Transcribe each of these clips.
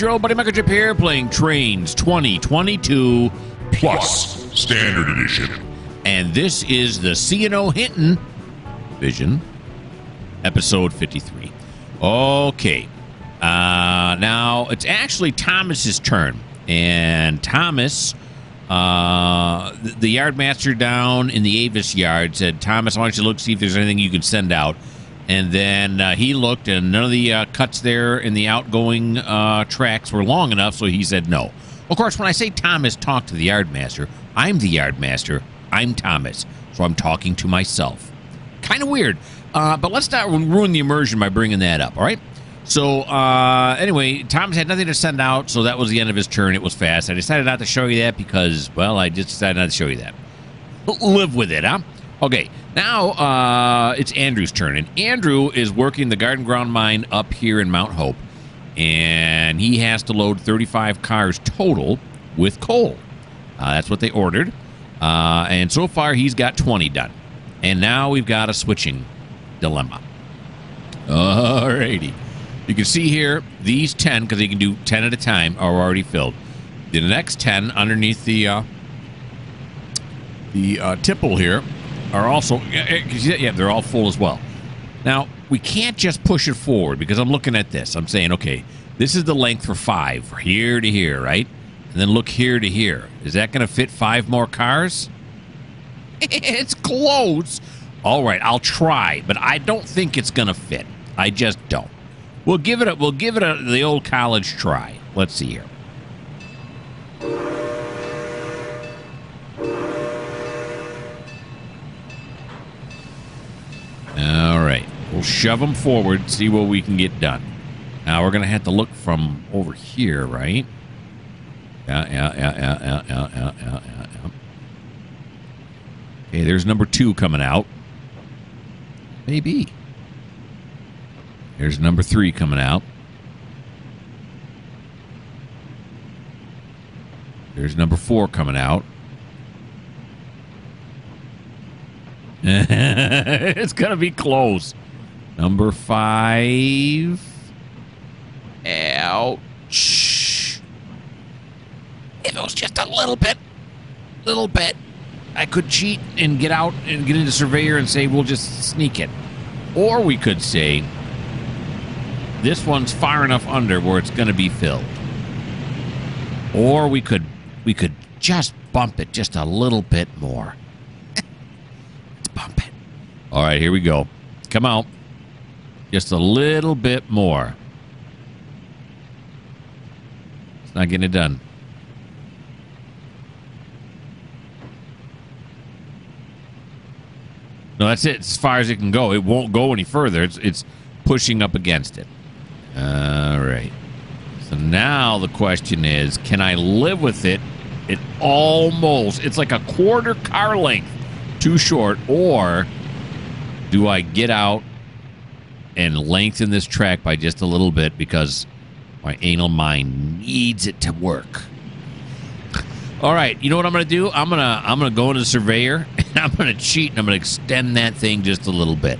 It's your old buddy Mikerowchip here playing Trainz 2022 Plus Standard Edition. And this is the C&O Hinton Vision, episode 53. Okay. Now, it's actually Thomas's turn. And Thomas, the yardmaster down in the Avis yard said, Thomas, why don't you look, see if there's anything you can send out. And then he looked, and none of the cuts there in the outgoing tracks were long enough, so he said no. Of course, when I say Thomas talked to the yardmaster, I'm the yardmaster. I'm Thomas, so I'm talking to myself. Kind of weird, but let's not ruin the immersion by bringing that up, all right? So, anyway, Thomas had nothing to send out, so that was the end of his turn. It was fast. I decided not to show you that because, well, I just decided not to show you that. Live with it, huh? Okay, now it's Andrew's turn, and Andrew is working the Garden Ground mine up here in Mount Hope, and he has to load 35 cars total with coal. That's what they ordered, and so far he's got 20 done, and now we've got a switching dilemma. Alrighty, you can see here these 10, because he can do 10 at a time, are already filled. The next 10 underneath the tipple here are also, yeah, they're all full as well. Now, we can't just push it forward because I'm looking at this. I'm saying, okay, this is the length for 5, from here to here, right? And then look here to here. Is that going to fit 5 more cars? It's close. All right, I'll try, but I don't think it's going to fit. I just don't. We'll give it the old college try. Let's see here. All right, we'll shove them forward, see what we can get done. Now we're gonna have to look from over here, right? Yeah. Okay, there's number 2 coming out. Maybe. There's number 3 coming out. There's number 4 coming out. It's gonna be close. Number 5. Ouch. If it was just a little bit, I could cheat and get out and get into Surveyor and say we'll just sneak it. Or we could say this one's far enough under where it's gonna be filled. Or we could just bump it just a little bit more. Bump it. All right, here we go. Come out. Just a little bit more. It's not getting it done. No, that's it. As far as it can go. It won't go any further. It's pushing up against it. All right. So now the question is, can I live with it? It's like a quarter car length too short, or do I get out and lengthen this track by just a little bit because my anal mind needs it to work? All right, you know what I'm gonna do? I'm gonna go into the Surveyor and I'm gonna cheat and I'm gonna extend that thing just a little bit.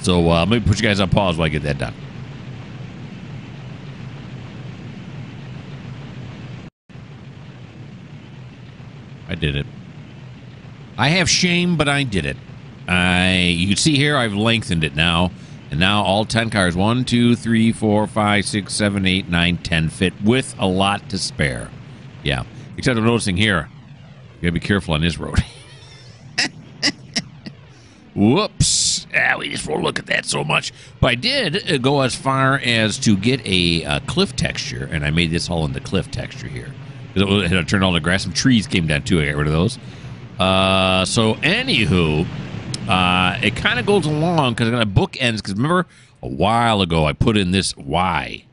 So let me put you guys on pause while I get that done. I did it. I have shame, but I did it. You can see here I've lengthened it now. And now all 10 cars, 1, 2, 3, 4, 5, 6, 7, 8, 9, 10 fit with a lot to spare. Yeah. Except I'm noticing here, you gotta be careful on this road. Whoops. We just won't look at that so much. But I did go as far as to get a cliff texture, and I made this all into cliff texture here. It had turned all the grass. Some trees came down too. I got rid of those. So anywho, it kind of goes along because I'm going to bookends. Because remember, a while ago I put in this Y.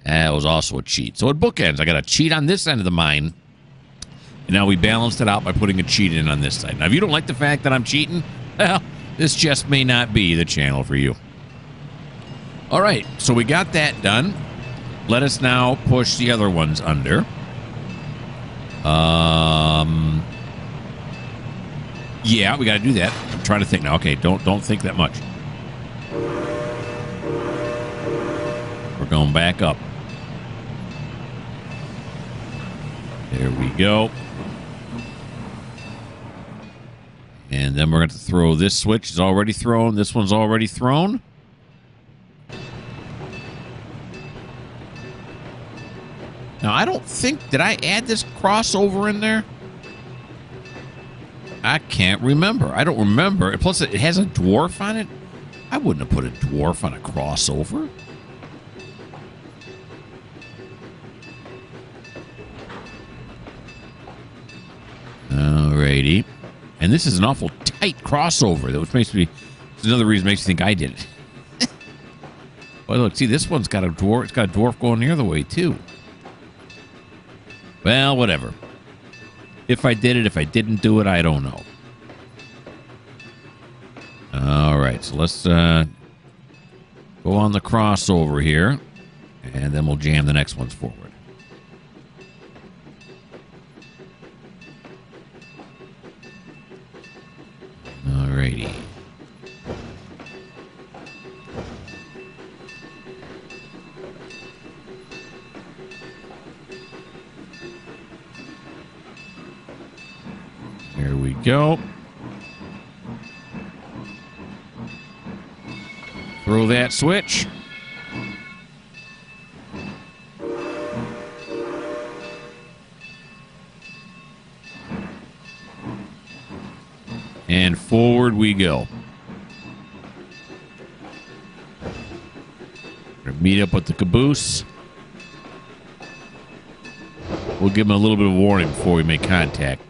That was also a cheat. So it bookends. I got a cheat on this end of the mine, and now we balanced it out by putting a cheat in on this side. Now, if you don't like the fact that I'm cheating, well, this just may not be the channel for you. All right, so we got that done. Let us now push the other ones under. Yeah, we got to do that. I'm trying to think now. Okay, don't think that much. We're going back up. There we go. And then we're going to throw this switch. It's already thrown. This one's already thrown. Now, I don't think... Did I add this crossover in there? I can't remember. I don't remember. And plus, it has a dwarf on it. I wouldn't have put a dwarf on a crossover. Alrighty. And this is an awful tight crossover, which makes me... It's another reason makes you think I did it. Well, look, see, this one's got a dwarf. It's got a dwarf going the other way, too. Well, whatever. If I did it, if I didn't do it, I don't know. All right, so let's go on the crossover here, and then we'll jam the next ones forward. All righty. Here we go. Throw that switch. And forward we go. Gonna meet up with the caboose. We'll give them a little bit of warning before we make contact,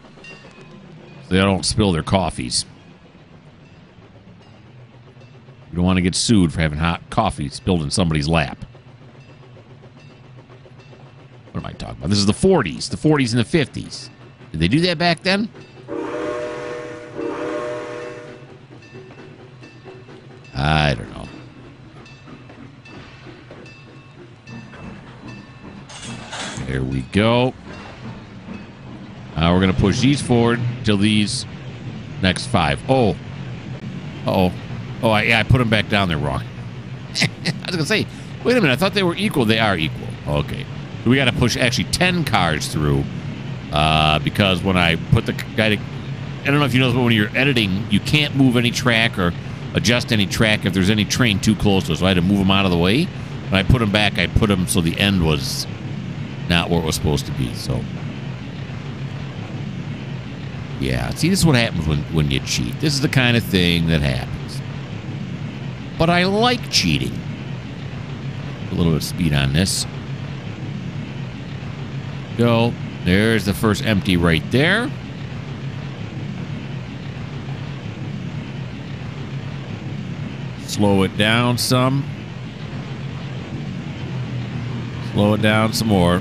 so they don't spill their coffees. We don't want to get sued for having hot coffee spilled in somebody's lap. What am I talking about? This is the 40s. The 40s and the 50s. Did they do that back then? I don't know. There we go. We're going to push these forward till these next 5. Oh. Uh-oh. Oh, I put them back down there wrong. I was going to say, wait a minute, I thought they were equal. They are equal. Okay. So we got to push actually 10 cars through because when I put the guy to... I don't know if you know, but when you're editing, you can't move any track or adjust any track if there's any train too close to us. So I had to move them out of the way. When I put them back, I put them so the end was not where it was supposed to be. So, yeah. See, this is what happens when you cheat. This is the kind of thing that happens. But I like cheating. A little bit of speed on this. Go. There's the first empty right there. Slow it down some. Slow it down some more.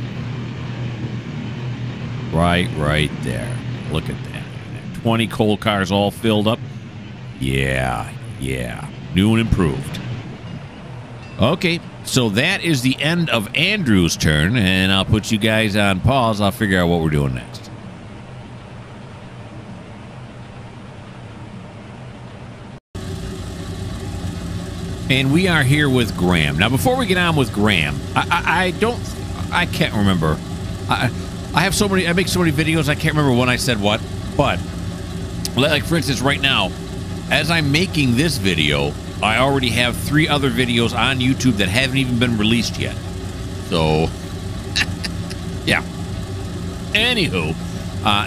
Right there. Look at that. 20 coal cars all filled up. Yeah. New and improved. Okay, so that is the end of Andrew's turn, and I'll put you guys on pause. I'll figure out what we're doing next. And we are here with Graham. Now, before we get on with Graham, I can't remember. I have so many, I make so many videos, I can't remember when I said what. But, like for instance, right now, as I'm making this video, I already have 3 other videos on YouTube that haven't even been released yet. So, yeah. Anywho,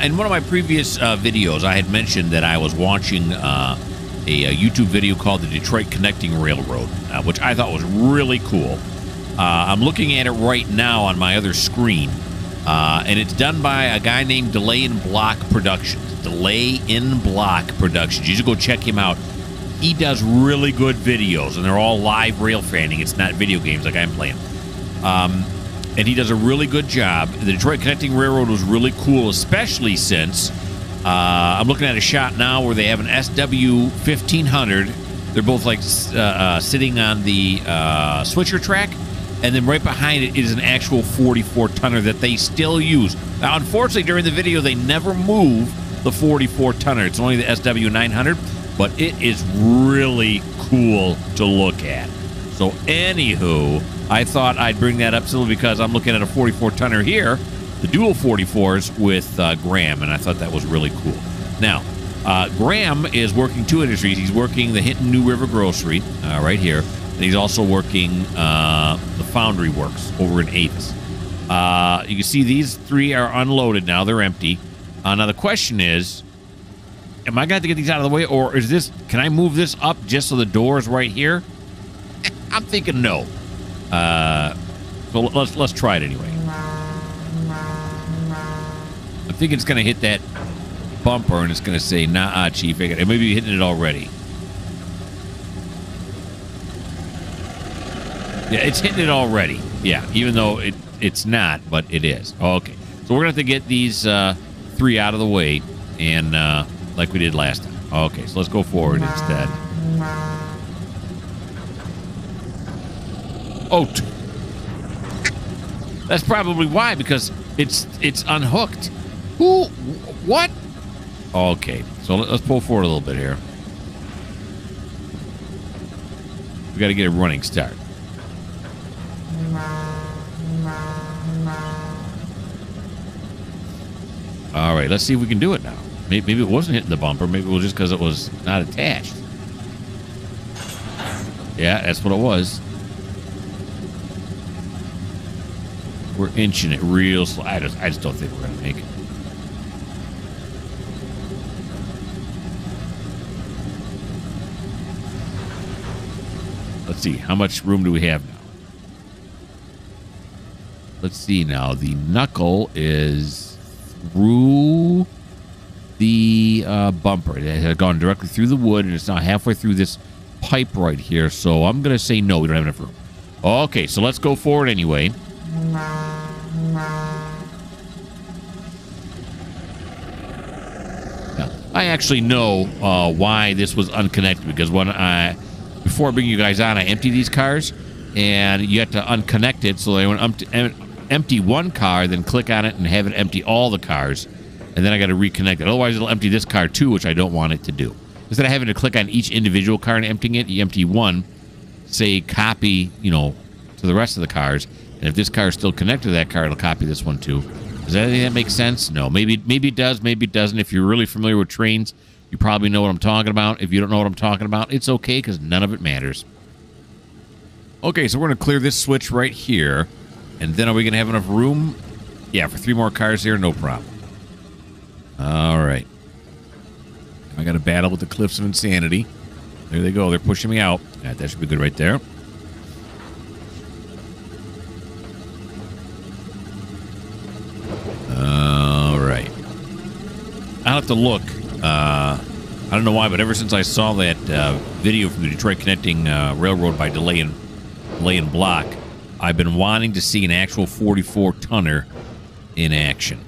in one of my previous videos, I had mentioned that I was watching a YouTube video called the Detroit Connecting Railroad, which I thought was really cool. I'm looking at it right now on my other screen, and it's done by a guy named Delay in Block Productions. Delay in Block Productions. You should go check him out. He does really good videos, and they're all live rail fanning. It's not video games like I'm playing. And he does a really good job. The Detroit Connecting Railroad was really cool, especially since I'm looking at a shot now where they have an SW 1500. They're both like sitting on the switcher track, and then right behind it is an actual 44-tonner that they still use. Now, unfortunately, during the video, they never move the 44-tonner. It's only the SW 900. But it is really cool to look at. So, anywho, I thought I'd bring that up simply because I'm looking at a 44-tonner here, the dual 44s with Graham, and I thought that was really cool. Now, Graham is working two industries. He's working the Hinton New River Grocery right here, and he's also working the Foundry Works over in Avis. You can see these three are unloaded now. They're empty. Now, the question is, am I going to have to get these out of the way, or is this, can I move this up just so the door is right here? I'm thinking no. So let's try it anyway. I'm thinking it's going to hit that bumper, and it's going to say, nah, Chief. It may be hitting it already. Yeah, it's hitting it already. Yeah, even though it's not, but it is. Okay. So we're going to have to get these three out of the way, and like we did last time. Okay, so let's go forward instead. Oh, that's probably why, because it's unhooked. Who? What? Okay, so let's pull forward a little bit here. We got to get a running start. All right, let's see if we can do it now. Maybe it wasn't hitting the bumper. Maybe it was just because it was not attached. Yeah, that's what it was. We're inching it real slow. I just don't think we're going to make it. Let's see. How much room do we have now? Let's see now. The knuckle is through the bumper. It has gone directly through the wood, and it's now halfway through this pipe right here. So I'm going to say no. We don't have enough room. Okay, so let's go forward anyway. Now, I actually know why this was unconnected, because before I bring you guys on, I empty these cars, and you have to unconnect it. So I want to empty one car, then click on it and have it empty all the cars, and then I got to reconnect it. Otherwise, it'll empty this car too, which I don't want it to do. Instead of having to click on each individual car and emptying it, you empty one, say copy, to the rest of the cars, and if this car is still connected to that car, it'll copy this one too. Does that make sense? No. Maybe it does, maybe it doesn't. If you're really familiar with Trainz, you probably know what I'm talking about. If you don't know what I'm talking about, it's okay, because none of it matters. Okay, so we're going to clear this switch right here. And then are we going to have enough room? Yeah, for 3 more cars here, no problem. All right. I got to battle with the cliffs of insanity. There they go. They're pushing me out. That should be good right there. All right. I'll have to look. I don't know why, but ever since I saw that video from the Detroit Connecting Railroad by Delay and Block, I've been wanting to see an actual 44-tonner in action.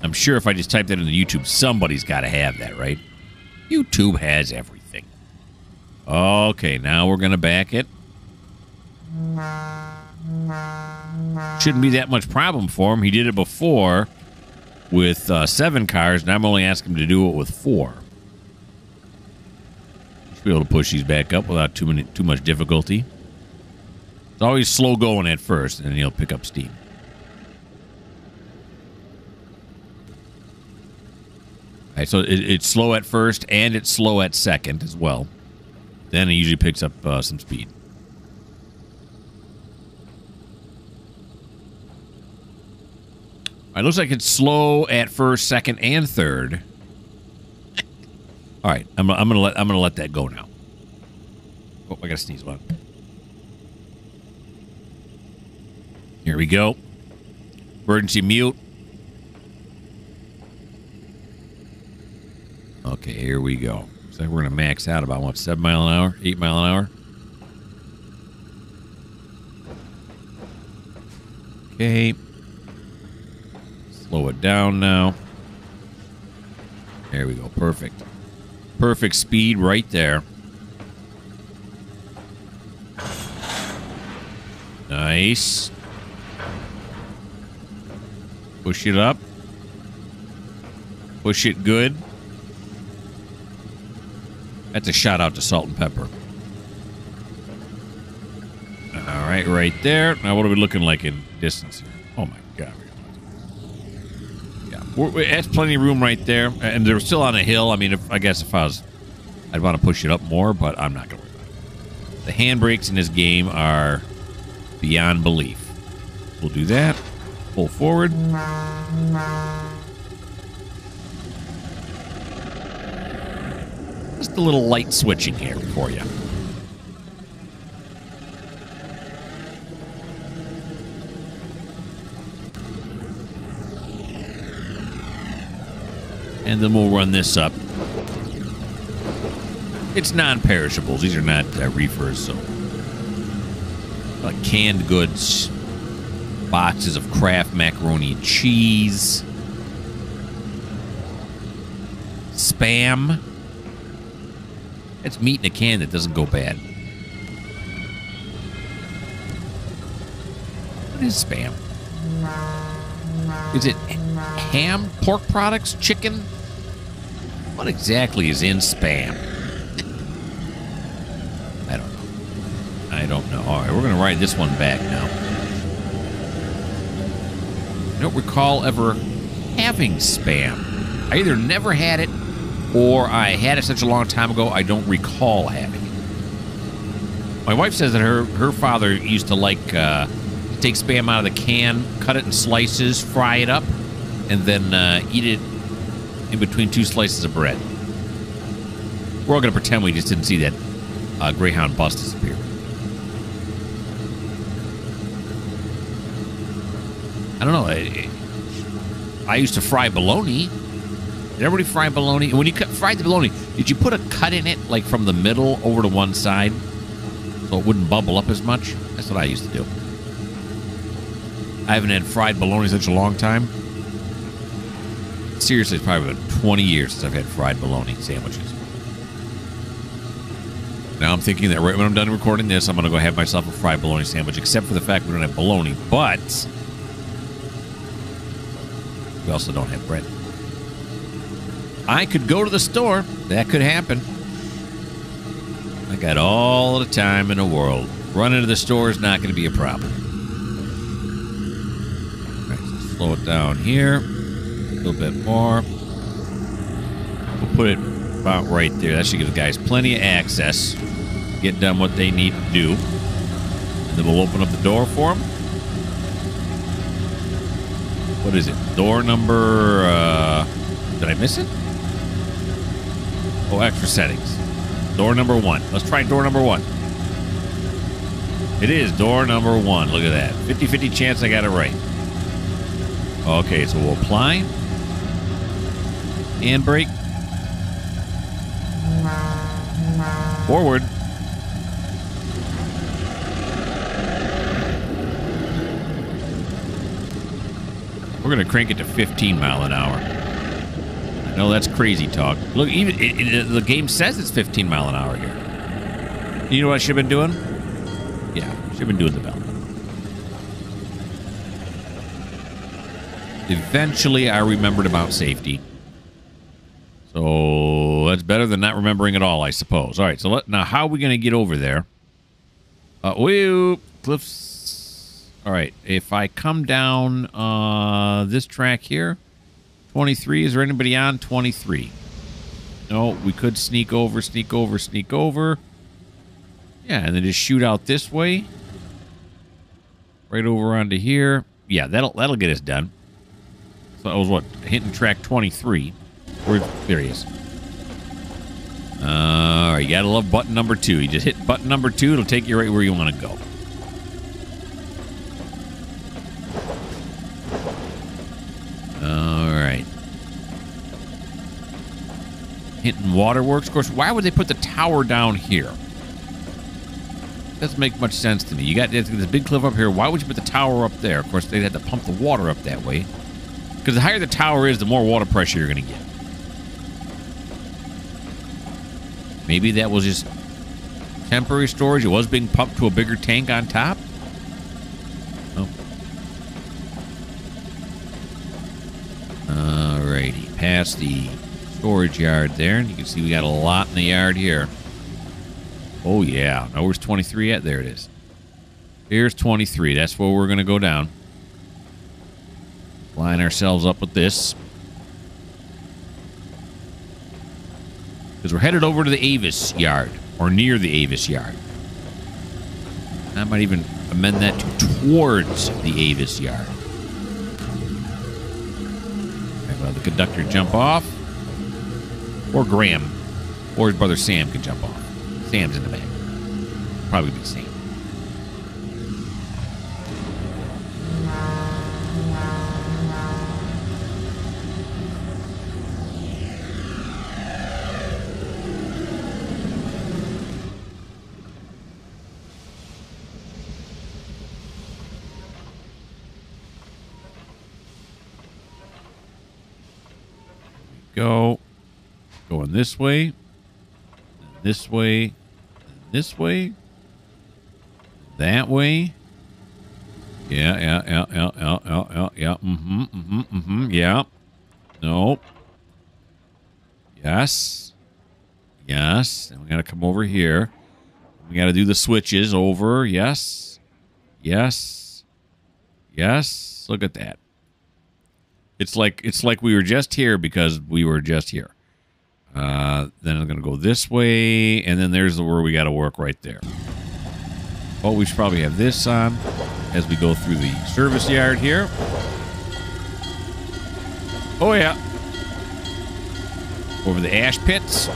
I'm sure if I just type that into YouTube, somebody's got to have that, right? YouTube has everything. Okay, now we're going to back it. Shouldn't be that much problem for him. He did it before with 7 cars, and I'm only asking him to do it with 4. Be able to push these back up without too much difficulty. It's always slow going at first, and then he'll pick up steam. All right, so it's slow at first, and it's slow at second as well. Then it usually picks up some speed. All right, looks like it's slow at first, second, and third. All right, I'm gonna let that go now. Oh, I gotta sneeze one. Here we go. Emergency mute. Okay, here we go. Looks like we're gonna max out about what, 7 mile an hour, 8 mile an hour. Okay. Slow it down now. There we go. Perfect. Perfect speed right there. Nice. Push it up. Push it good. That's a shout out to Salt and Pepper. right there. Now, what are we looking like in distance here? Oh, my God. Yeah, that's plenty of room right there. And they're still on a hill. I mean, I guess if I was, I'd want to push it up more, but I'm not going to worry about it. The handbrakes in this game are beyond belief. We'll do that. Pull forward. Just a little light switching here for you. And then we'll run this up. It's non-perishables. These are not reefers, so canned goods, boxes of Kraft macaroni and cheese, Spam. It's meat in a can that doesn't go bad. What is Spam? Is it ham, pork products, chicken? What exactly is in Spam? I don't know. I don't know. All right, we're going to ride this one back now. I don't recall ever having Spam. I either never had it or I had it such a long time ago I don't recall having it. My wife says that her father used to like take Spam out of the can, cut it in slices, fry it up, and then eat it in between two slices of bread. We're all going to pretend we just didn't see that Greyhound bus disappear. I don't know. I used to fry bologna. Did everybody fry bologna? And when you fried the bologna, did you put a cut in it, like from the middle over to one side, so it wouldn't bubble up as much? That's what I used to do. I haven't had fried bologna in such a long time. Seriously, it's probably been 20 years since I've had fried bologna sandwiches. Now I'm thinking that right when I'm done recording this, I'm going to go have myself a fried bologna sandwich, except for the fact we don't have bologna, but we also don't have bread. I could go to the store. That could happen. I got all the time in the world. Running to the store is not going to be a problem. All right, so slow it down here. A little bit more. We'll put it about right there. That should give the guys plenty of access. Get done what they need to do. And then we'll open up the door for them. What is it? Door number... did I miss it? Oh, extra settings. Door number 1. Let's try door number 1. It is door number 1. Look at that. 50-50 chance I got it right. Okay, so we'll apply. Handbrake. Forward. We're going to crank it to 15 mile an hour. I know that's crazy talk. Look, even the game says it's 15 mile an hour here. You know what I should have been doing? Yeah, should have been doing the bell. Eventually, I remembered about safety. So that's better than not remembering at all, I suppose. All right, so now how are we going to get over there? Cliffs. All right, if I come down this track here, 23, is there anybody on 23? No, we could sneak over, sneak over, sneak over. Yeah, and then just shoot out this way. Right over onto here. Yeah, that'll get us done. So that was what? Hinton track 23. There he is. All right, you gotta love button number 2. You just hit button number 2, it'll take you right where you want to go. All right. Hinton Waterworks. Of course, why would they put the tower down here? Doesn't make much sense to me. You got this big cliff up here. Why would you put the tower up there? Of course, they'd have to pump the water up that way. Because the higher the tower is, the more water pressure you're going to get. Maybe that was just temporary storage. It was being pumped to a bigger tank on top. Oh. Alrighty. Past the storage yard there. And you can see we got a lot in the yard here. Oh, yeah. Now, where's 23 at? There it is. Here's 23. That's where we're going to go down. Line ourselves up with this. Because we're headed over to the Avis yard. Or near the Avis yard. I might even amend that to towards the Avis yard. Have the conductor jump off. Or Graham. Or his brother Sam can jump off. Sam's in the back. Probably be Sam. Go. Going this way. This way. This way. That way. Yeah. Yeah. No. Yes. Yes. And we got to come over here. We got to do the switches over. Yes. Yes. Yes. Look at that. It's like we were just here because we were just here. Then I'm going to go this way, and then there's where we got to work right there. Oh, we should probably have this on as we go through the service yard here. Oh, yeah. Over the ash pits.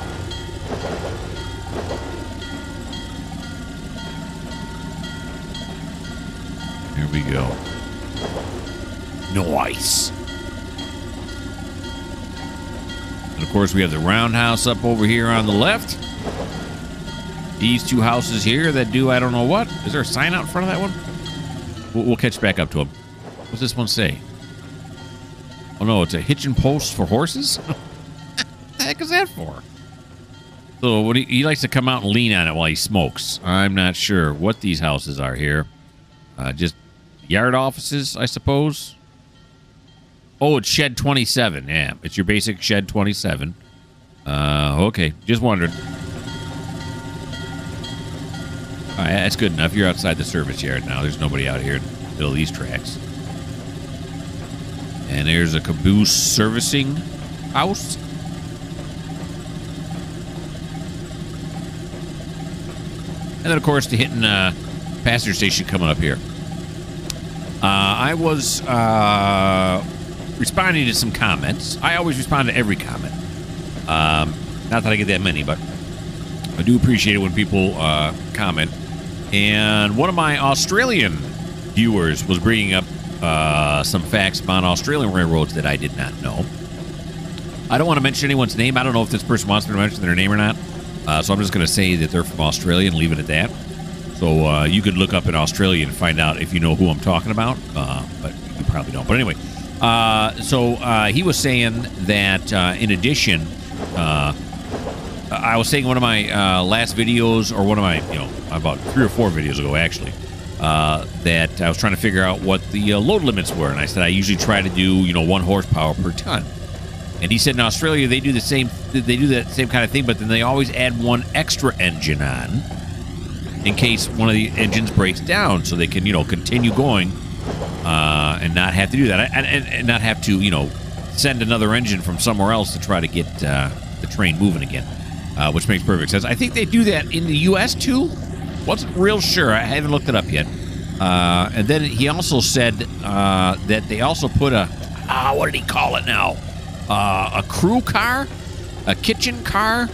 Here we go. Nice. And of course, we have the roundhouse up over here on the left. These two houses here that do I don't know what. Is there a sign out in front of that one? We'll catch back up to them. What's this one say? Oh, no, it's a hitching post for horses? What the heck is that for? So what he likes to come out and lean on it while he smokes. I'm not sure what these houses are here. Just yard offices, I suppose. Oh, it's Shed 27. Yeah, it's your basic Shed 27. Okay, just wondered. All right, that's good enough. You're outside the service yard now. There's nobody out here in the middle of these tracks. And there's a caboose servicing house. And then, of course, the Hinton passenger station coming up here. I was responding to some comments. I always respond to every comment. Not that I get that many, but I do appreciate it when people comment. And one of my Australian viewers was bringing up some facts about Australian railroads that I did not know. I don't want to mention anyone's name. I don't know if this person wants me to mention their name or not. So I'm just going to say that they're from Australia and leave it at that. So you could look up in Australia and find out if you know who I'm talking about. But you probably don't. But anyway, so he was saying that in addition, I was saying one of my last videos, or one of my, about 3 or 4 videos ago, actually, that I was trying to figure out what the load limits were. And I said I usually try to do, 1 horsepower per ton. And he said in Australia they do the same. They do that same kind of thing, but then they always add 1 extra engine on in case one of the engines breaks down, so they can, continue going and not have to do that, and not have to, send another engine from somewhere else to try to get the train moving again, which makes perfect sense. I think they do that in the U.S. too. Wasn't real sure. I haven't looked it up yet. And then he also said that they also put a what did he call it now? A crew car, a kitchen car,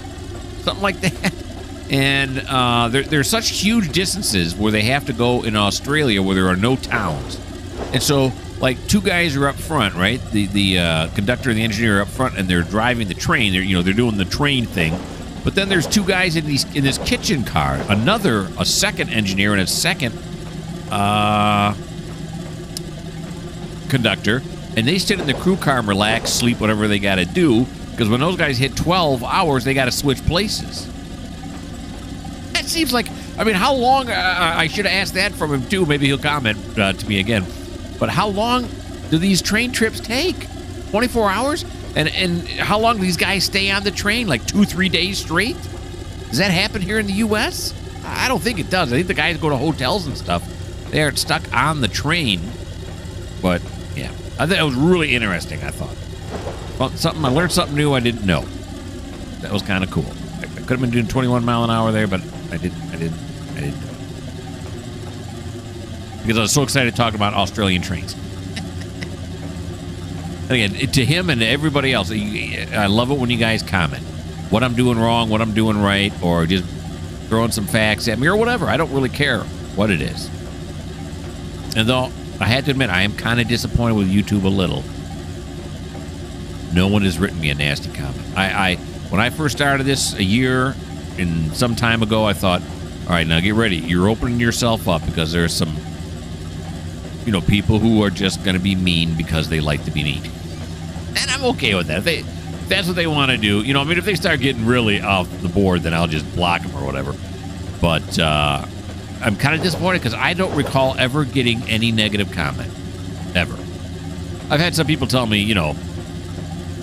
something like that. And there's such huge distances where they have to go in Australia where there are no towns. And so, like, 2 guys are up front, right? The conductor and the engineer are up front, and they're driving the train. They're doing the train thing. But then there's 2 guys in this kitchen car. A second engineer and a second conductor. And they sit in the crew car and relax, sleep, whatever they got to do. Because when those guys hit 12 hours, they got to switch places. That seems like, how long, I should have asked that from him too. Maybe he'll comment to me again. But how long do these train trips take? 24 hours? And how long do these guys stay on the train? Like 2-3 days straight? Does that happen here in the U.S.? I don't think it does. I think the guys go to hotels and stuff. They aren't stuck on the train. But, yeah. I think it was really interesting, I thought. Well, I learned something new I didn't know. That was kind of cool. I could have been doing 21 mile an hour there, but I didn't know. Because I was so excited talking about Australian trains. Again, to him and to everybody else, I love it when you guys comment what I'm doing wrong, what I'm doing right, or just throwing some facts at me or whatever. I don't really care what it is. And though I had to admit, I am kind of disappointed with YouTube a little. No one has written me a nasty comment. When I first started this a year and some time ago, I thought, all right, now get ready. You're opening yourself up because there's some, people who are just going to be mean because they like to be mean. And I'm okay with that. If that's what they want to do, if they start getting really off the board, then I'll just block them or whatever. But I'm kind of disappointed because I don't recall ever getting any negative comment. Ever. I've had some people tell me,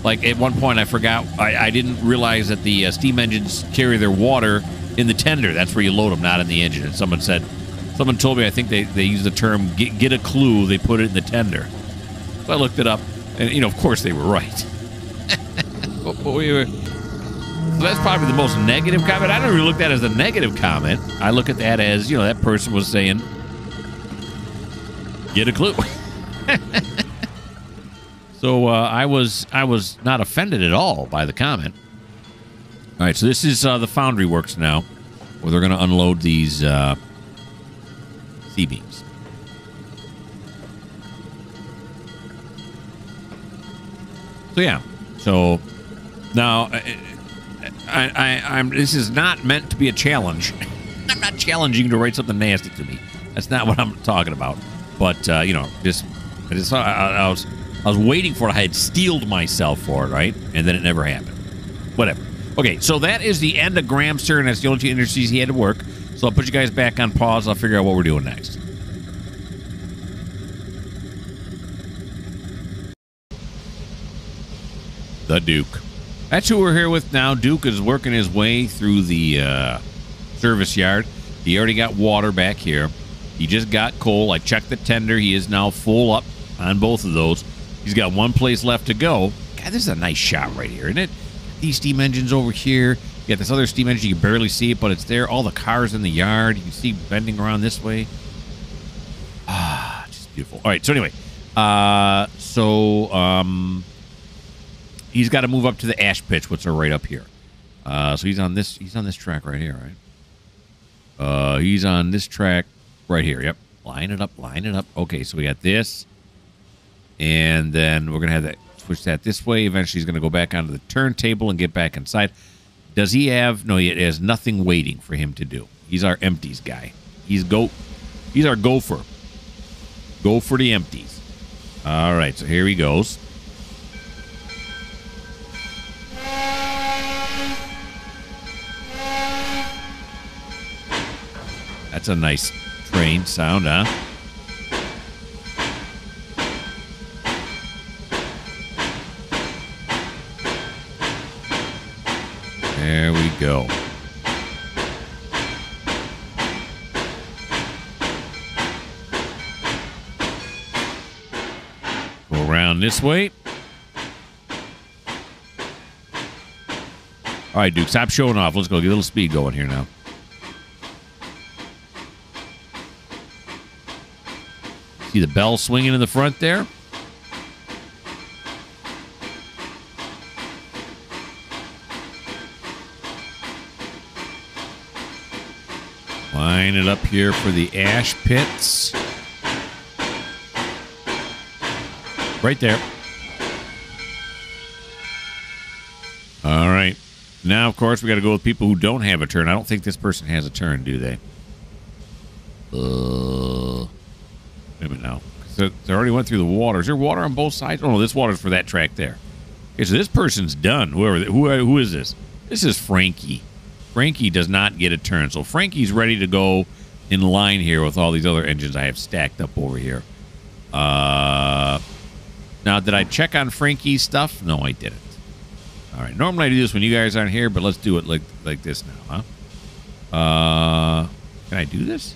like at one point I forgot, I didn't realize that the steam engines carry their water in the tender. That's where you load them, not in the engine. And someone told me, I think they use the term, get a clue, they put it in the tender. So I looked it up, and, of course they were right. So that's probably the most negative comment. I don't really look at that as a negative comment. I look at that as, that person was saying, get a clue. So I was not offended at all by the comment. All right, so this is the Foundry Works now, where they're going to unload these C-beams. So yeah, so now I'm. This is not meant to be a challenge. I'm not challenging you to write something nasty to me. That's not what I'm talking about. But I was waiting for it. I had steeled myself for it, right? And then it never happened. Whatever. Okay, so that is the end of Graham's turn. That's the only two industries he had to work. So I'll put you guys back on pause. I'll figure out what we're doing next. The Duke. That's who we're here with now. Duke is working his way through the service yard. He already got water back here. He just got coal. I checked the tender. He is now full up on both of those. He's got one place left to go. God, this is a nice shot right here, isn't it? These steam engines over here. You got this other steam engine. You can barely see it, but it's there. All the cars in the yard. You can see bending around this way. Ah, just beautiful. All right, so anyway. He's got to move up to the ash pits, which are right up here. So he's on this track right here, right? He's on this track right here. Yep. Line it up. Okay, so we got this. And then we're going to have that switch that this way. Eventually, he's going to go back onto the turntable and get back inside. Does he have... No, he has nothing waiting for him to do. He's our empties guy. He's our gopher. Go for the empties. All right, so here he goes. That's a nice train sound, huh? There we go. Go around this way. All right, Duke, stop showing off. Let's go. Get a little speed going here now. See the bell swinging in the front there? Line it up here for the ash pits. Right there. All right. Now, of course, we got to go with people who don't have a turn. I don't think this person has a turn, do they? Wait a minute now. So they already went through the water. Is there water on both sides? Oh, no, this water's for that track there. Okay, so this person's done. Who is this? This is Frankie. Frankie does not get a turn. So Frankie's ready to go in line here with all these other engines I have stacked up over here. Now, did I check on Frankie's stuff? No, I didn't. All right. Normally I do this when you guys aren't here, but let's do it like this now, huh? Can I do this?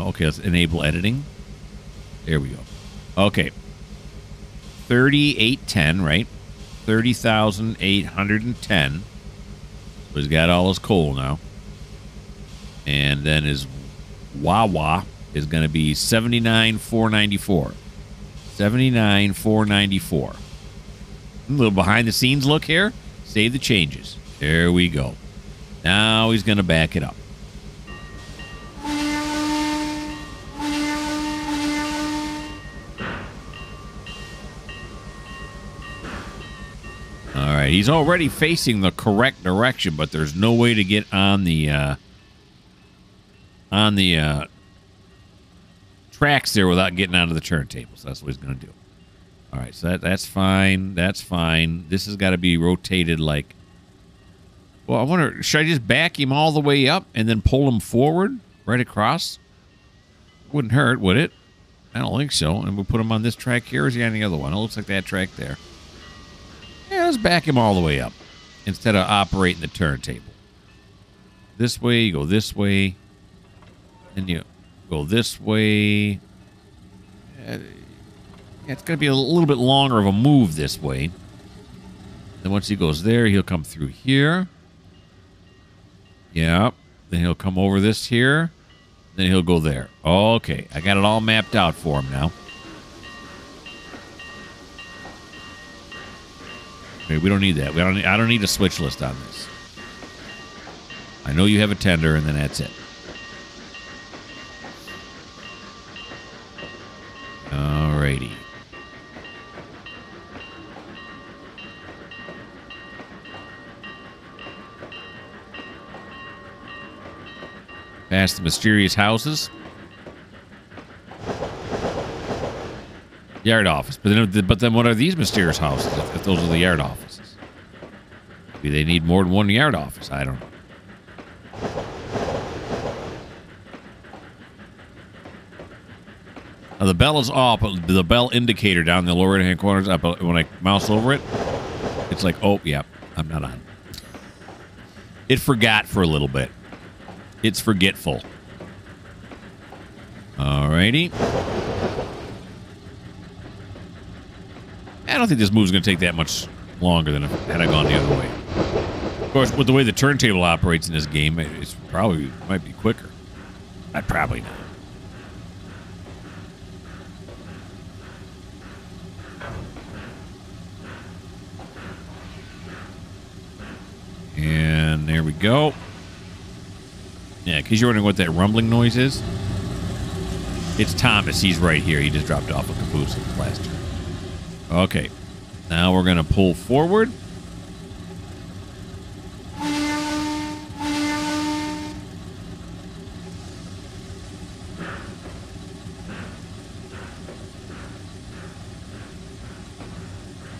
Okay, let's enable editing. There we go. Okay. 3810, right? 30,810. He's got all his coal now. And then his Wawa is going to be 79,494. 79,494. A little behind the scenes look here. Save the changes. There we go. Now he's going to back it up. All right, he's already facing the correct direction, but there's no way to get on the tracks there without getting onto the turntables. That's what he's going to do. All right, so that's fine. That's fine. This has got to be rotated like... Well, I wonder, should I just back him all the way up and then pull him forward right across? Wouldn't hurt, would it? I don't think so. And we'll put him on this track here. Or is he on the other one? It looks like that track there. Yeah, let's back him all the way up instead of operating the turntable. This way, you go this way. Then you go this way. Yeah, it's going to be a little bit longer of a move this way. Then once he goes there, he'll come through here. Yeah. Then he'll come over this here. Then he'll go there. Okay. I got it all mapped out for him now. Okay, we don't need that. I don't need a switch list on this. I know you have a tender, and then that's it. Alrighty. Past the mysterious houses. Yard office. But then what are these mysterious houses if those are the yard offices? Maybe they need more than one yard office. I don't know. Now the bell is off, but the bell indicator down in the lower right-hand corner is up. When I mouse over it, it's like, oh, yeah, I'm not on. It forgot for a little bit. It's forgetful. Alrighty. I don't think this move's going to take that much longer than had I gone the other way. Of course, with the way the turntable operates in this game, it's probably might be quicker. Probably not. And there we go. Yeah, in case you're wondering what that rumbling noise is, it's Thomas. He's right here. He just dropped off a caboose in the last turn. Okay. Now we're going to pull forward.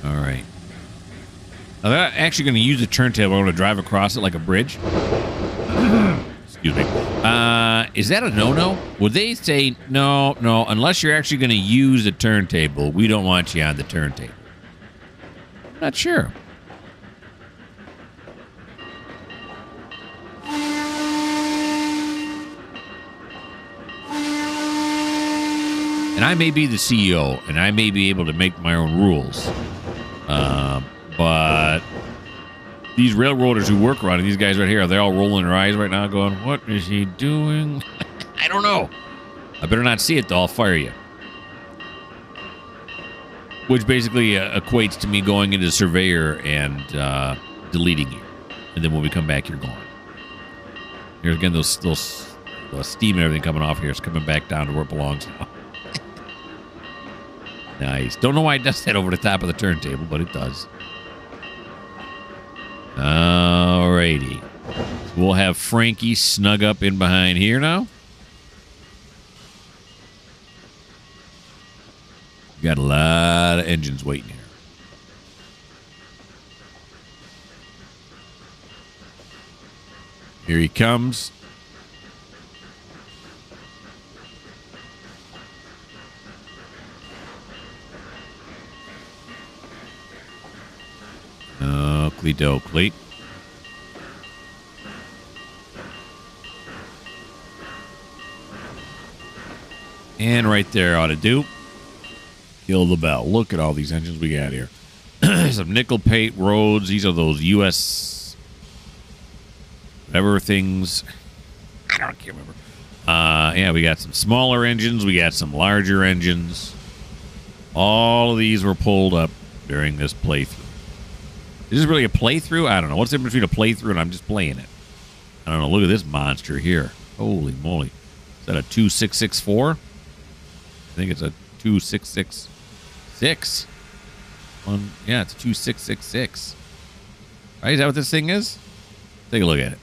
All right. Now, they're actually going to use the turntable. I'm going to drive across it like a bridge. Excuse me. Is that a no-no? Would they say, no, unless you're actually going to use the turntable, we don't want you on the turntable? Not sure. And I may be the CEO, and I may be able to make my own rules. But these railroaders who work around it, these guys right here, are they all rolling their eyes right now going, what is he doing? I don't know. I better not see it, though. I'll fire you. Which basically equates to me going into the surveyor and deleting you. And then when we come back, you're gone. Here's again, those steam and everything coming off here. It's coming back down to where it belongs now. Nice. Don't know why it does that over the top of the turntable, but it does. Alrighty. We'll have Frankie snug up in behind here now. Got a lot of engines waiting here. Here he comes. Oakley dokley. And right there ought to do. Kill the bell. Look at all these engines we got here. Some nickel plate roads. These are those U.S. whatever things. I can't remember. Yeah, we got some smaller engines. We got some larger engines. All of these were pulled up during this playthrough. Is this really a playthrough? I don't know. What's the difference between a playthrough and I'm just playing it? I don't know. Look at this monster here. Holy moly. Is that a 2664? I think it's a 2666. Yeah, it's a 2666. Right? Is that what this thing is? Take a look at it.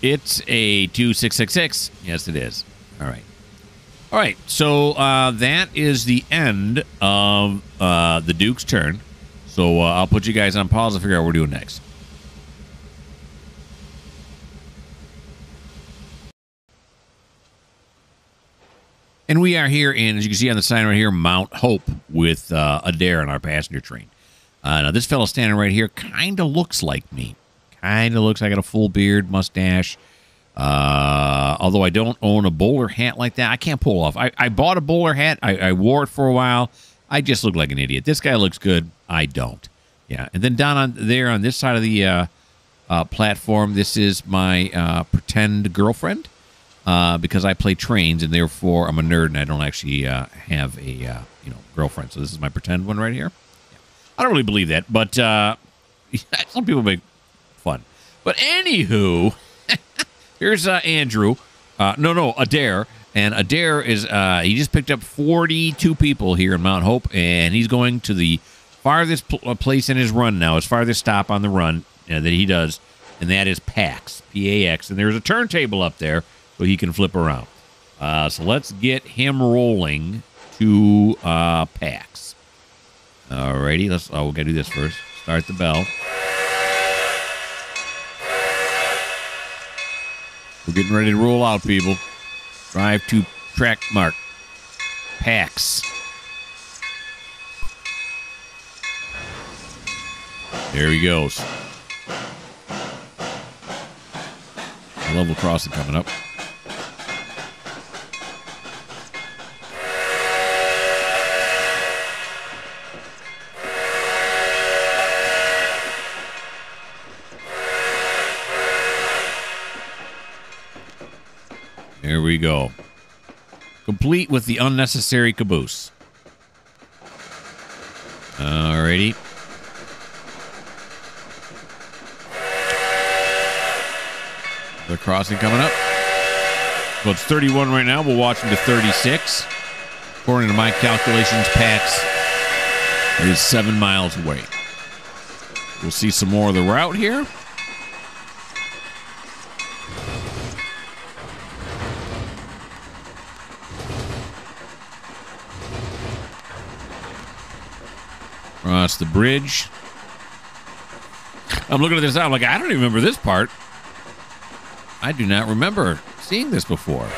It's a 2666. Yes, it is. All right. All right. So that is the end of the Duke's turn. So I'll put you guys on pause and figure out what we're doing next. And we are here in, as you can see on the sign right here, Mount Hope with Adair on our passenger train. Now, this fellow standing right here kind of looks like me. Kind of looks like I got a full beard, mustache. Although I don't own a bowler hat like that. I can't pull off. I bought a bowler hat. I wore it for a while. I just look like an idiot. This guy looks good. I don't. Yeah. And then down on there on this side of the platform, this is my pretend girlfriend. Because I play Trainz, and therefore I'm a nerd, and I don't actually have a girlfriend. So this is my pretend one right here. Yeah. I don't really believe that, but some people make fun. But anywho, here's Andrew. No, Adair. And Adair is he just picked up 42 people here in Mount Hope, and he's going to the farthest place in his run now, his farthest stop on the run that he does, and that is PAX, P-A-X. And there's a turntable up there, so he can flip around. So let's get him rolling to PAX. Alrighty, we gotta do this first. Start the bell. We're getting ready to roll out, people. Drive to track mark. PAX. There he goes. Level crossing coming up. There we go. Complete with the unnecessary caboose. Alrighty. The crossing coming up. So it's 31 right now. We'll watch him to 36. According to my calculations, PAX is 7 miles away. We'll see some more of the route here. Across the bridge. I'm looking at this now. I'm like, I don't even remember this part. I do not remember seeing this before.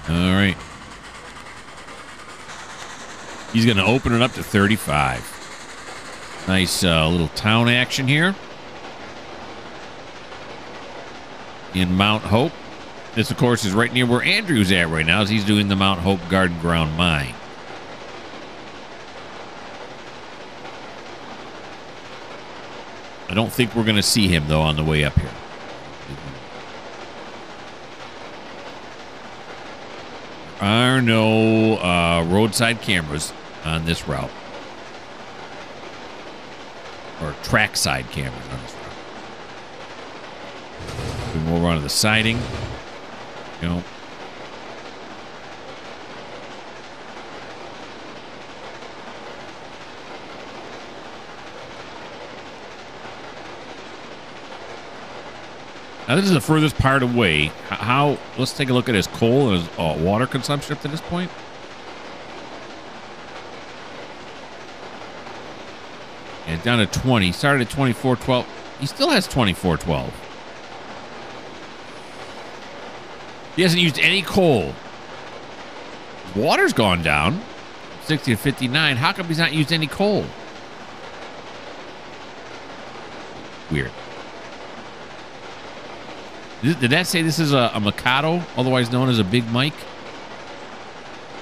All right. He's going to open it up to 35. Nice little town action here in Mount Hope. This, of course, is right near where Andrew's at right now as he's doing the Mount Hope Garden Ground Mine. I don't think we're going to see him, though, on the way up here. There are no roadside cameras on this route. Or trackside cameras on this route. We move on to the siding. You know. Now, this is the furthest part away. Let's take a look at his coal and his water consumption up to this point. And down to 20. Started at 24, 12. He still has 2412. He hasn't used any coal. Water's gone down. 60 to 59. How come he's not used any coal? Weird. Did that say this is a Mikado, otherwise known as a Big Mike?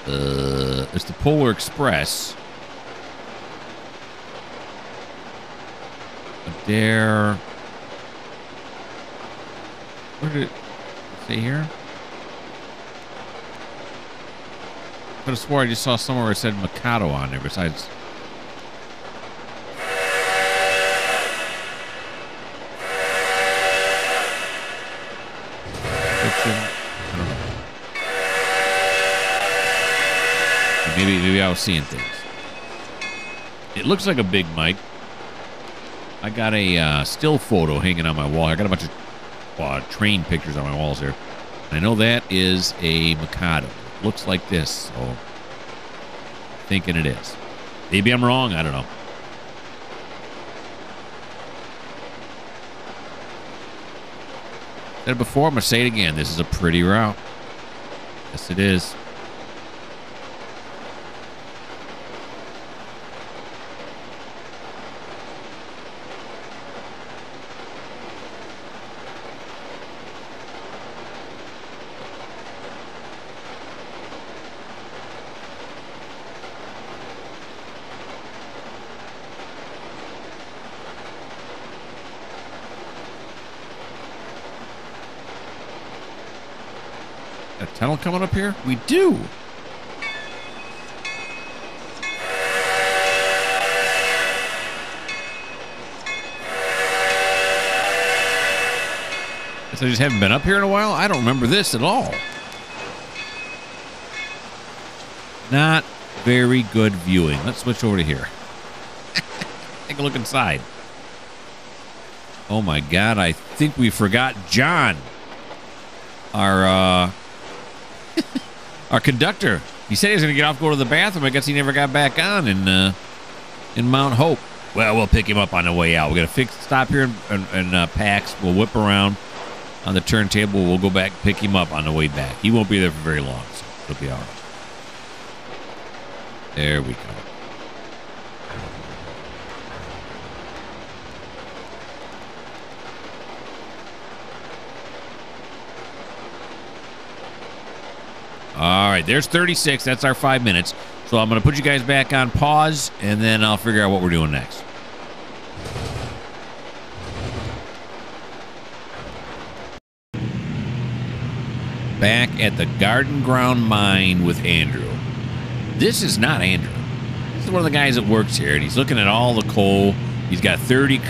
It's the Polar Express. There. Where did it say here? I could have swore I just saw somewhere where it said Mikado on there besides. I don't know. Maybe I was seeing things. It looks like a Big Mike. I got a still photo hanging on my wall. I got a bunch of train pictures on my walls here. I know that is a Mikado. Looks like this, so I'm thinking it is. Maybe I'm wrong. I don't know. Said it before. I'm going to say it again. This is a pretty route. Yes, it is. A tunnel coming up here? We do. Guess I just haven't been up here in a while. I don't remember this at all. Not very good viewing. Let's switch over to here. Take a look inside. Oh my God, I think we forgot John. Our conductor. He said he was going to get off, go to the bathroom. I guess he never got back on in Mount Hope. Well, we'll pick him up on the way out. We're going to stop here in Pax. We'll whip around on the turntable. We'll go back and pick him up on the way back. He won't be there for very long, so it'll be all right. There we go. All right, there's 36. That's our 5 minutes. So I'm going to put you guys back on pause, and then I'll figure out what we're doing next. Back at the Garden Ground Mine with Andrew. This is not Andrew. This is one of the guys that works here, and he's looking at all the coal. He's got 30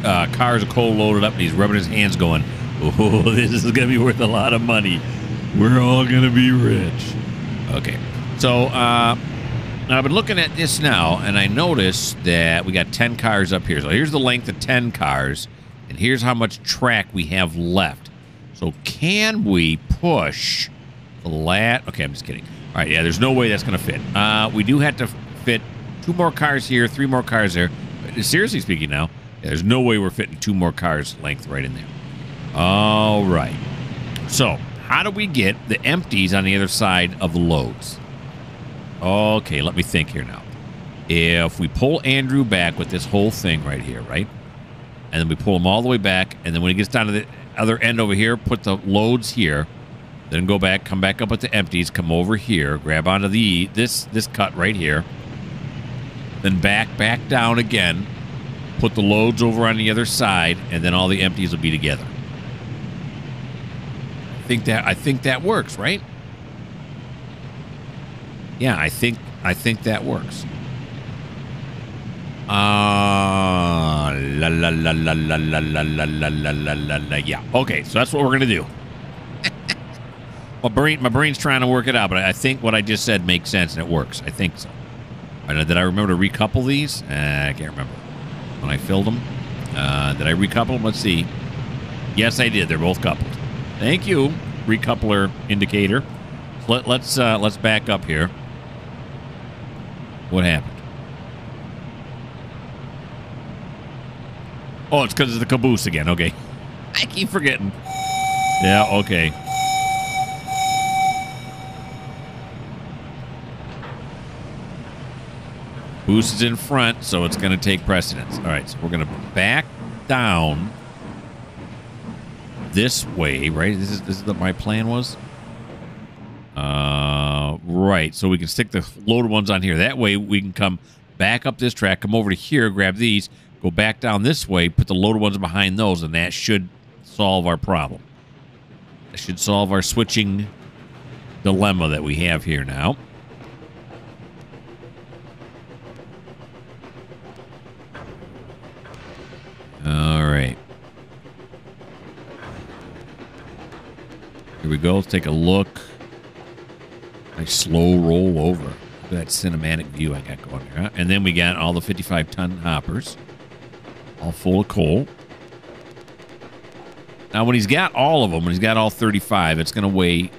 cars of coal loaded up, and he's rubbing his hands going, oh, this is going to be worth a lot of money. We're all going to be rich. Okay. So, I've been looking at this now, and I noticed that we got 10 cars up here. So, here's the length of 10 cars, and here's how much track we have left. So, can we push the Okay, I'm just kidding. All right, yeah, there's no way that's going to fit. We do have to fit 2 more cars here, 3 more cars there. But seriously speaking now, yeah, there's no way we're fitting 2 more cars length right in there. All right. So, how do we get the empties on the other side of the loads? Okay, let me think here now. If we pull Andrew back with this whole thing right here, right? And then we pull him all the way back, and then when he gets down to the other end over here, put the loads here, then go back, come back up with the empties, come over here, grab onto this cut right here, then back down again, put the loads over on the other side, and then all the empties will be together. I think that works, right? Yeah, I think that works. Yeah. Okay, so that's what we're gonna do. My brain's trying to work it out, but I think what I just said makes sense and it works. I think so. Did I remember to recouple these? I can't remember. When I filled them, did I recouple them? Let's see. Yes, I did. They're both coupled. Thank you, recoupler indicator. Let's back up here. What happened? Oh, it's because of the caboose again. Okay. I keep forgetting. Yeah, okay. Caboose is in front, so it's going to take precedence. All right, so we're going to back down this way, right? This is what my plan was? Right, so we can stick the loaded ones on here. That way we can come back up this track, come over to here, grab these, go back down this way, put the loaded ones behind those, and that should solve our problem. That should solve our switching dilemma that we have here now. All right. Here we go. Let's take a look. Nice slow roll over. Look at that cinematic view I got going here. Huh? And then we got all the 55-ton hoppers, all full of coal. Now, when he's got all of them, when he's got all 35, it's going to weigh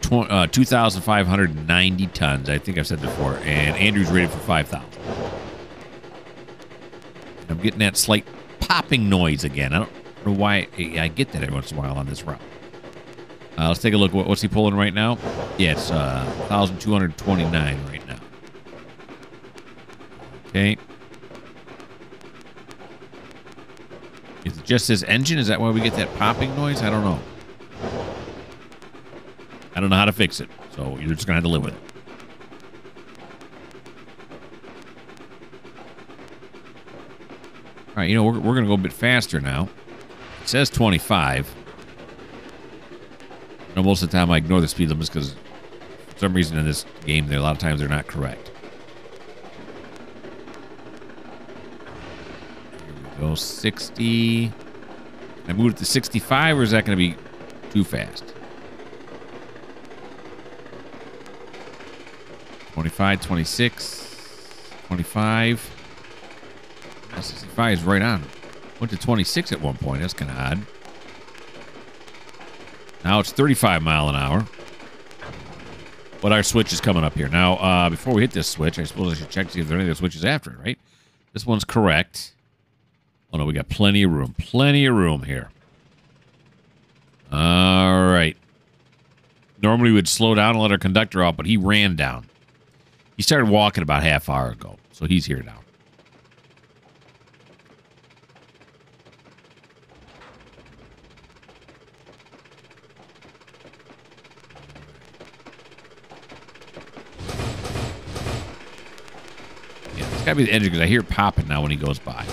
2,590 tons. I think I've said before. And Andrew's rated for 5,000. I'm getting that slight popping noise again. I don't know why I get that every once in a while on this route. Let's take a look. What's he pulling right now? Yeah, it's 1,229 right now. Okay. Is it just his engine? Is that why we get that popping noise? I don't know. I don't know how to fix it, so you're just going to have to live with it. All right, you know, we're going to go a bit faster now. It says 25. I know most of the time I ignore the speed limits because for some reason in this game, a lot of times they're not correct. Here we go, 60. I moved it to 65, or is that going to be too fast? 25, 26, 25. 65 is right on. Went to 26 at one point. That's kind of odd. Now it's 35 mile an hour. But our switch is coming up here. Now, before we hit this switch, I suppose I should check to see if there are any other switches after it, right? This one's correct. Oh, no, we got plenty of room. Plenty of room here. All right. Normally we would slow down and let our conductor off, but he ran down. He started walking about half hour ago, so he's here now. It's got to be the engine because I hear it popping now when he goes by.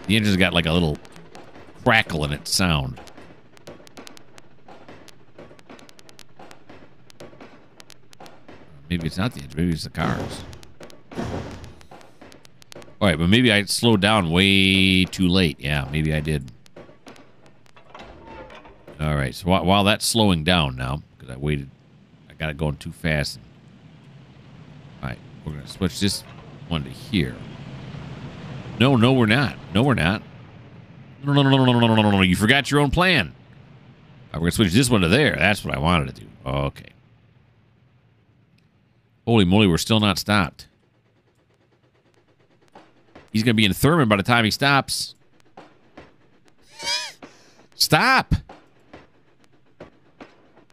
The engine's got like a little crackle in its sound. Maybe it's not the engine. Maybe it's the cars. All right, but maybe I slowed down way too late. Yeah, maybe I did. All right, so while that's slowing down now, because I waited, I got it going too fast. All right, we're going to switch this one to here. No, we're not. No, we're not. No. You forgot your own plan. All right, we're going to switch this one to there. That's what I wanted to do. Okay. Holy moly, we're still not stopped. He's going to be in Thurman by the time he stops. Stop.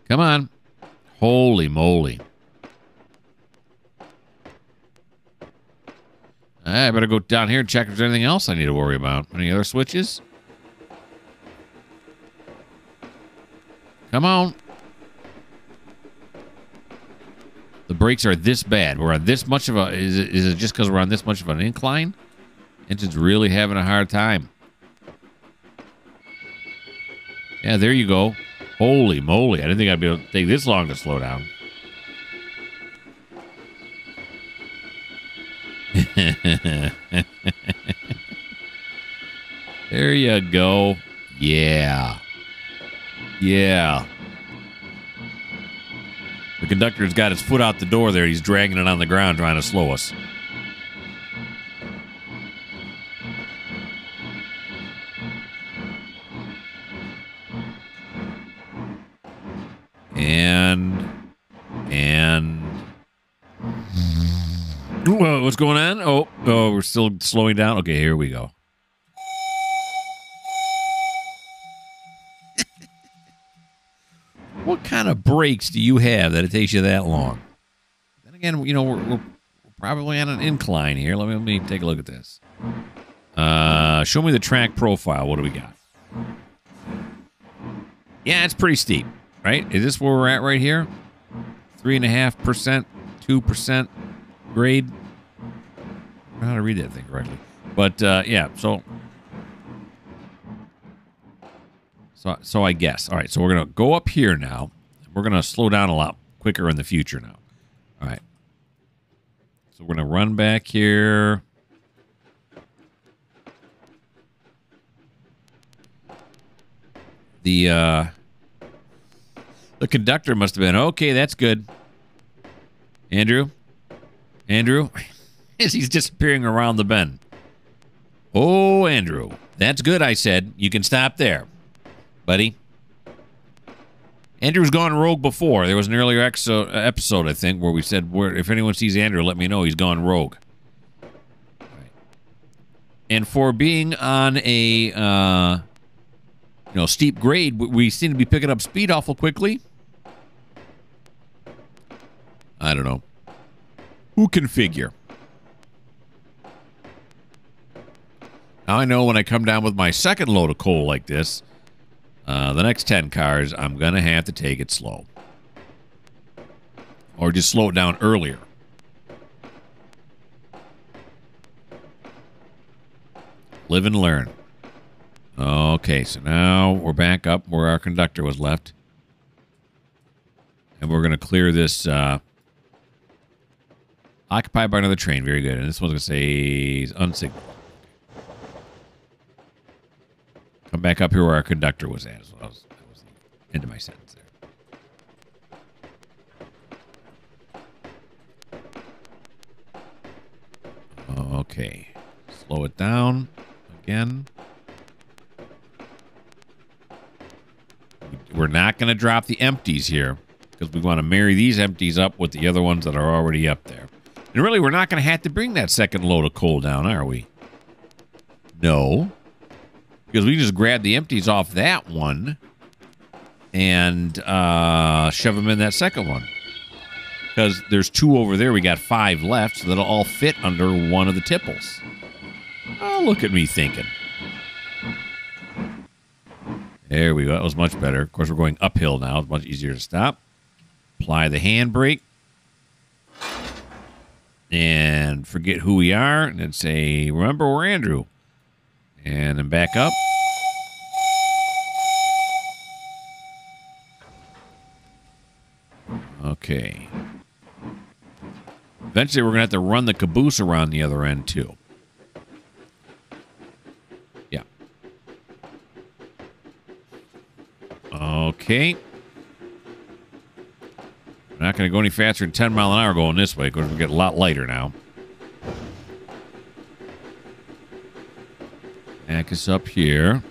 Come on. Holy moly. I better go down here and check if there's anything else I need to worry about. Any other switches? Come on. The brakes are this bad. We're on this much of a... Is it just because we're on this much of an incline? Engine's really having a hard time. Yeah, there you go. Holy moly. I didn't think I'd be able to take this long to slow down. There you go. Yeah. Yeah. The conductor's got his foot out the door there. He's dragging it on the ground trying to slow us. Whoa, what's going on? Oh, we're still slowing down. Okay, here we go. What kind of brakes do you have that it takes you that long? Then again, you know, we're probably on an incline here. Let me take a look at this. Show me the track profile. What do we got? Yeah, it's pretty steep, right? Is this where we're at right here? 3.5%, 2% grade. I don't know how to read that thing correctly. But, yeah, so I guess. All right, so we're going to go up here now. We're going to slow down a lot quicker in the future now. All right. So we're going to run back here. The conductor must have been, okay, that's good. Andrew? As he's disappearing around the bend. Oh, Andrew. That's good, I said. You can stop there, buddy. Andrew's gone rogue before. There was an earlier episode, I think, where we said, if anyone sees Andrew, let me know he's gone rogue. Right. And for being on a steep grade, we seem to be picking up speed awful quickly. I don't know. Who can figure? Now I know when I come down with my second load of coal like this, the next 10 cars, I'm going to have to take it slow. Or just slow it down earlier. Live and learn. Okay, so now we're back up where our conductor was left. And we're going to clear this occupied by another train. Very good. And this one's going to say unsignaled. Come back up here where our conductor was at. That was the end of my sentence there. Okay. Slow it down again. We're not going to drop the empties here because we want to marry these empties up with the other ones that are already up there. And really, we're not going to have to bring that second load of coal down, are we? No. Because we just grab the empties off that one and shove them in that second one. Because there's 2 over there. We got 5 left, so that'll all fit under one of the tipples. Oh, look at me thinking. There we go. That was much better. Of course, we're going uphill now. It's much easier to stop. Apply the handbrake. And forget who we are. And then say, remember, we're Andrew. And then back up. Okay. Eventually, we're going to have to run the caboose around the other end, too. Yeah. Okay. We're not going to go any faster than 10 mile an hour going this way because we get a lot lighter now. Back us up here.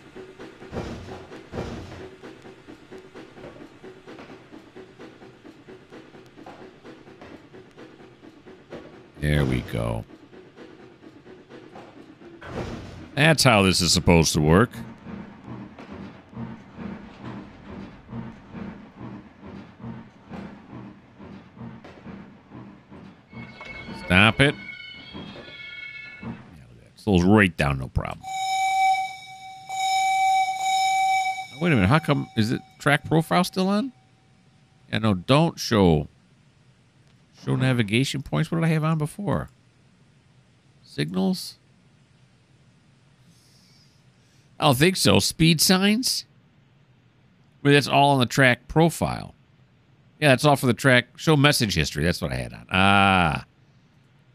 There we go. That's how this is supposed to work. Stop it. Yeah, it slows right down, no problem. Wait a minute, how come, is it track profile still on? Yeah, no, don't show navigation points. What did I have on before? Signals? I don't think so. Speed signs? But that's all on the track profile. Yeah, that's all for the track. Show message history. That's what I had on. Ah.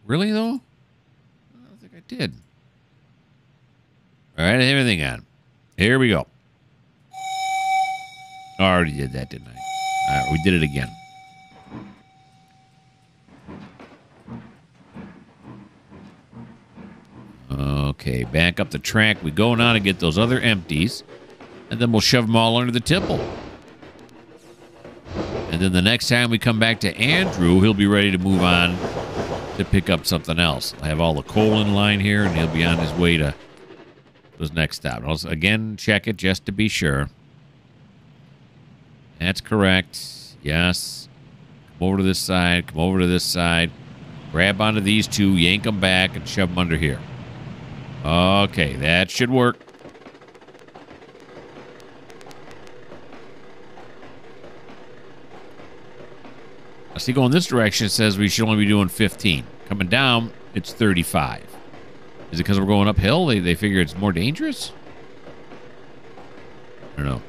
Really, though? I don't think I did. All right, everything on. Here we go. I already did that, didn't I? All right, we did it again. Okay, back up the track. We go now to get those other empties, and then we'll shove them all under the tipple. And then the next time we come back to Andrew, he'll be ready to move on to pick up something else. I'll have all the coal in line here, and he'll be on his way to his next stop. I'll again check it just to be sure. That's correct. Yes. Come over to this side. Come over to this side. Grab onto these two, yank them back, and shove them under here. Okay, that should work. I see going this direction, it says we should only be doing 15. Coming down, it's 35. Is it because we're going uphill? They figure it's more dangerous? I don't know.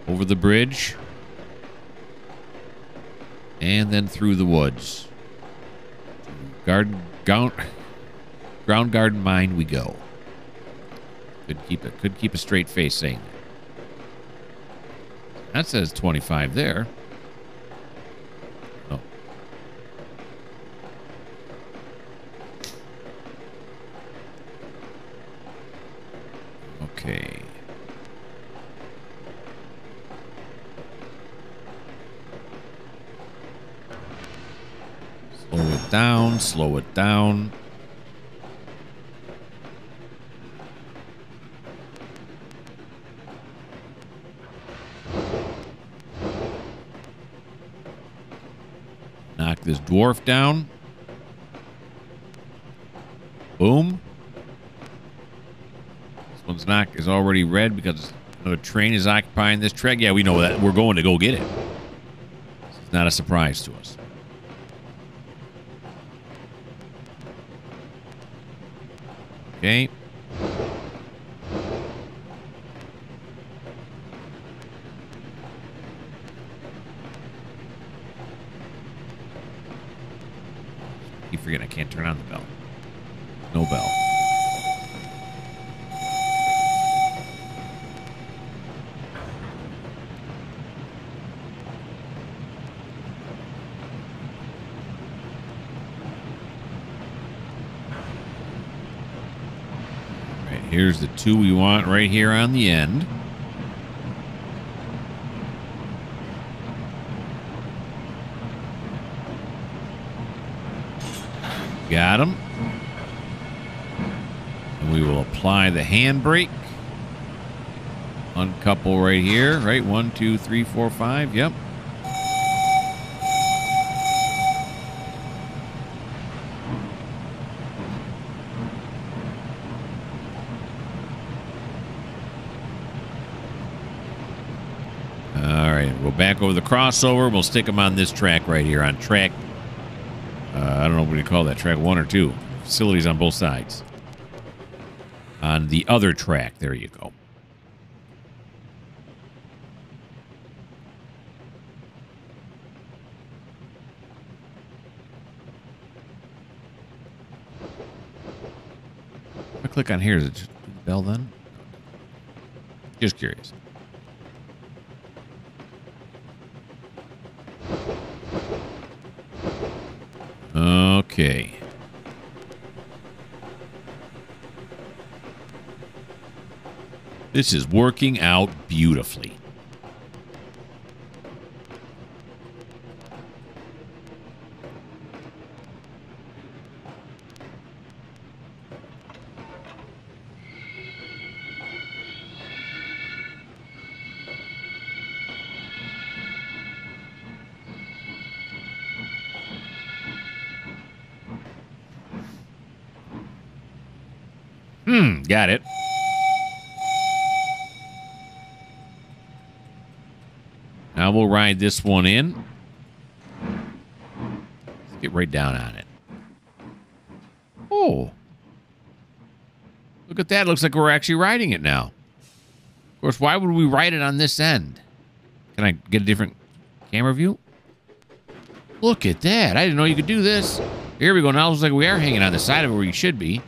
Over the bridge. And then through the woods. Ground garden mine we go. Could keep a straight face saying that. That says 25 there. Oh. Okay. Slow it down, slow it down. Knock this dwarf down. Boom. This one's is already red because another train is occupying this track. Yeah, we know that. We're going to go get it. It's not a surprise to us. Okay. Keep forgetting I can't turn on the bell. No bell. Here's the two we want right here on the end. Got them. And we will apply the handbrake. Uncouple right here. Right? 1, 2, 3, 4, 5. Yep. Back over the crossover. We'll stick them on this track right here on track. I don't know what you call that. Track 1 or 2. Facilities on both sides. On the other track. There you go. If I click on here, is it just the bell then? Just curious. Okay. This is working out beautifully. Got it. Now we'll ride this one in. Let's get right down on it. Oh. Look at that. Looks like we're actually riding it now. Of course, why would we ride it on this end? Can I get a different camera view? Look at that. I didn't know you could do this. Here we go. Now it looks like we are hanging on the side of it where you should be.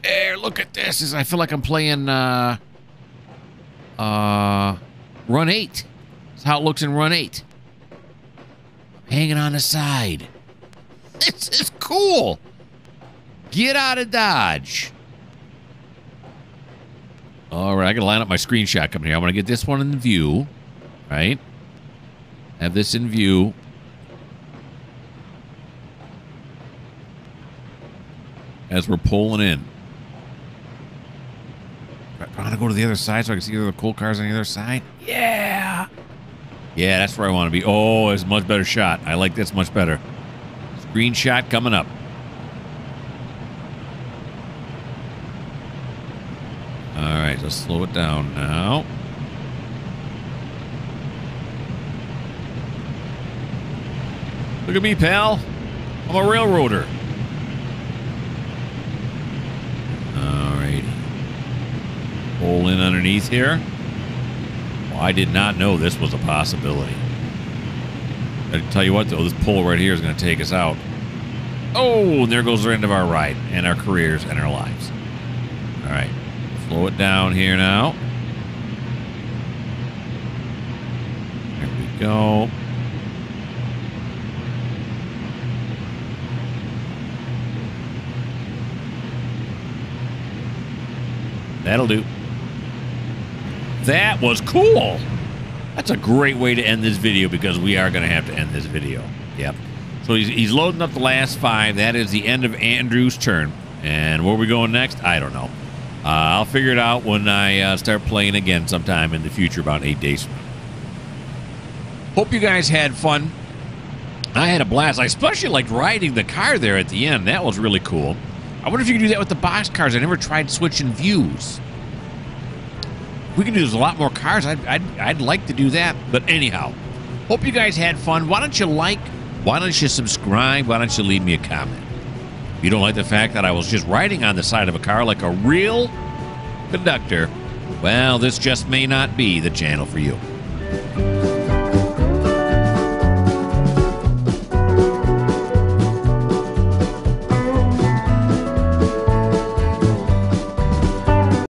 There, look at this. I feel like I'm playing Run 8. That's how it looks in Run 8. Hanging on the side. This is cool. Get out of Dodge. All right, I got to line up my screenshot coming here. I'm going to get this one in view, right? Have this in view. As we're pulling in. I want to go to the other side so I can see the other cool cars on the other side. Yeah. Yeah, that's where I want to be. Oh, it's a much better shot. I like this much better. Screenshot coming up. All right, let's slow it down now. Look at me, pal. I'm a railroader. All right. Pull in underneath here. Well, I did not know this was a possibility. I tell you what, though, this pull right here is going to take us out. Oh, and there goes the end of our ride and our careers and our lives. All right. Slow it down here now. There we go. That'll do. That was cool. That's a great way to end this video because we are going to have to end this video. Yep. So he's loading up the last 5. That is the end of Andrew's turn. And where are we going next? I don't know. I'll figure it out when I start playing again sometime in the future, about 8 days from now. Hope you guys had fun. I had a blast. I especially liked riding the car there at the end. That was really cool. I wonder if you can do that with the box cars. I never tried switching views. We can do this with a lot more cars. I'd like to do that. But anyhow, hope you guys had fun. Why don't you like? Why don't you subscribe? Why don't you leave me a comment? If you don't like the fact that I was just riding on the side of a car like a real conductor, well, this just may not be the channel for you.